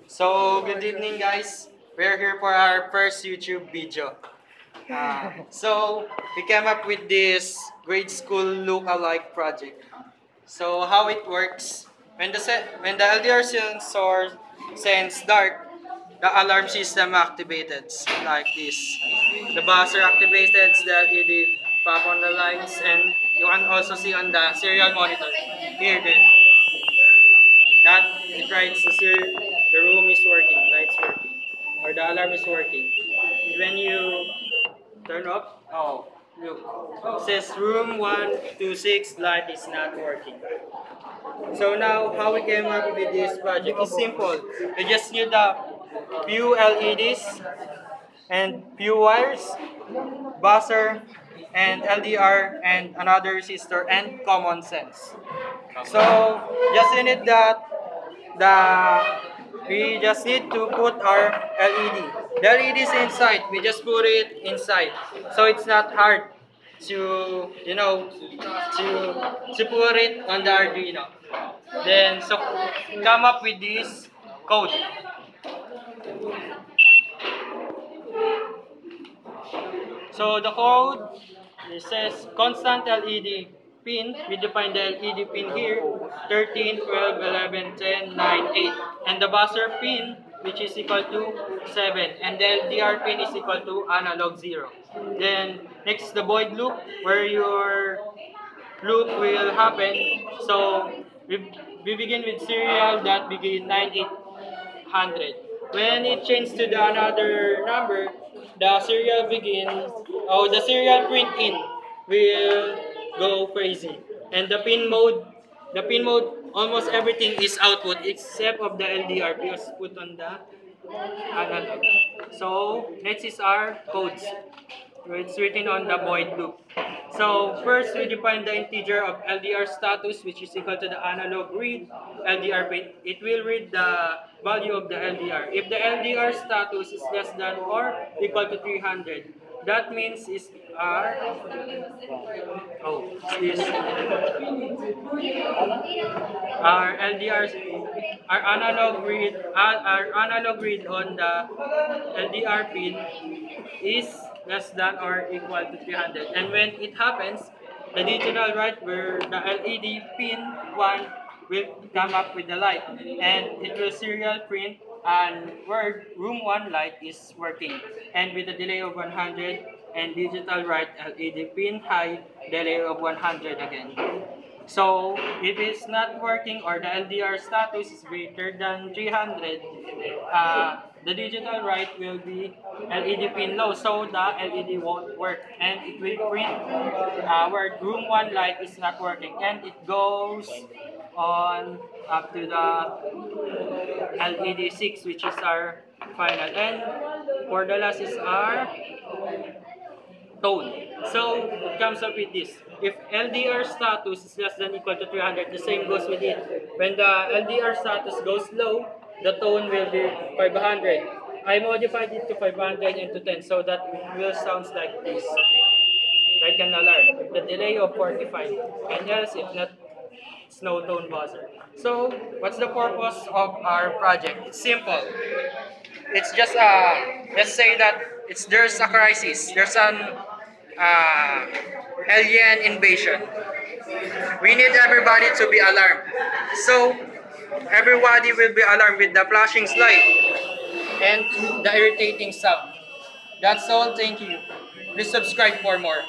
So, good evening guys. We're here for our first YouTube video. So, we came up with this grade school look-alike project. So, how it works, when the LDR sensor sends dark, the alarm system activated like this. The buzzer activated, the LED pop on the lights, and you can also see on the serial monitor here that it writes the room is working, lights working, or the alarm is working. When you turn off, oh, look, it says room 126 light is not working. So now, how we came up with this project is simple. You just need a few LEDs and few wires, buzzer, and LDR, and another resistor, and common sense. So just you need that we just need to put our LED. The LED is inside. We just put it inside, so it's not hard to to put it on the Arduino. Then so come up with this code. So the code, it says constant LED pin. We define the LED pin here, 13, 12, 11, 10, 9, 8. And the buzzer pin, which is equal to 7. And the LDR pin is equal to analog 0. Then next the void loop, where your loop will happen. So we begin with serial that begin 9800. When it changes to the another number, the serial the serial print in will go crazy. And the pin mode, almost everything is output except of the LDR because put on the analog. So next is our codes. It's written on the void loop. So first we define the integer of LDR status, which is equal to the analog read LDR pin. It will read the value of the LDR. If the LDR status is less than or equal to 300, that means is our this our LDR, our analog read on the LDR pin is less than or equal to 300. And when it happens, the digital write, where the LED pin 1 will come up with the light, and it will serial print and where room 1 light is working, and with a delay of 100, and digital write LED pin high, delay of 100 again. So if it's not working or the LDR status is greater than 300, the digital write will be LED pin low, so the LED won't work, and it will print where room 1 light is not working, and it goes on up to the LED 6, which is our final. And for the last is our tone. So it comes up with this. If LDR status is less than equal to 300, the same goes with it. When the LDR status goes low, the tone will be 500. I modified it to 500 and to 10 so that it will sound like this, like an alarm, with the delay of 45. And else, if not, it's no tone buzzer. So what's the purpose of our project? It's simple. It's just let's say that there's a crisis. There's an alien invasion. We need everybody to be alarmed. So everybody will be alarmed with the flashing light and the irritating sound. That's all. Thank you. Please subscribe for more.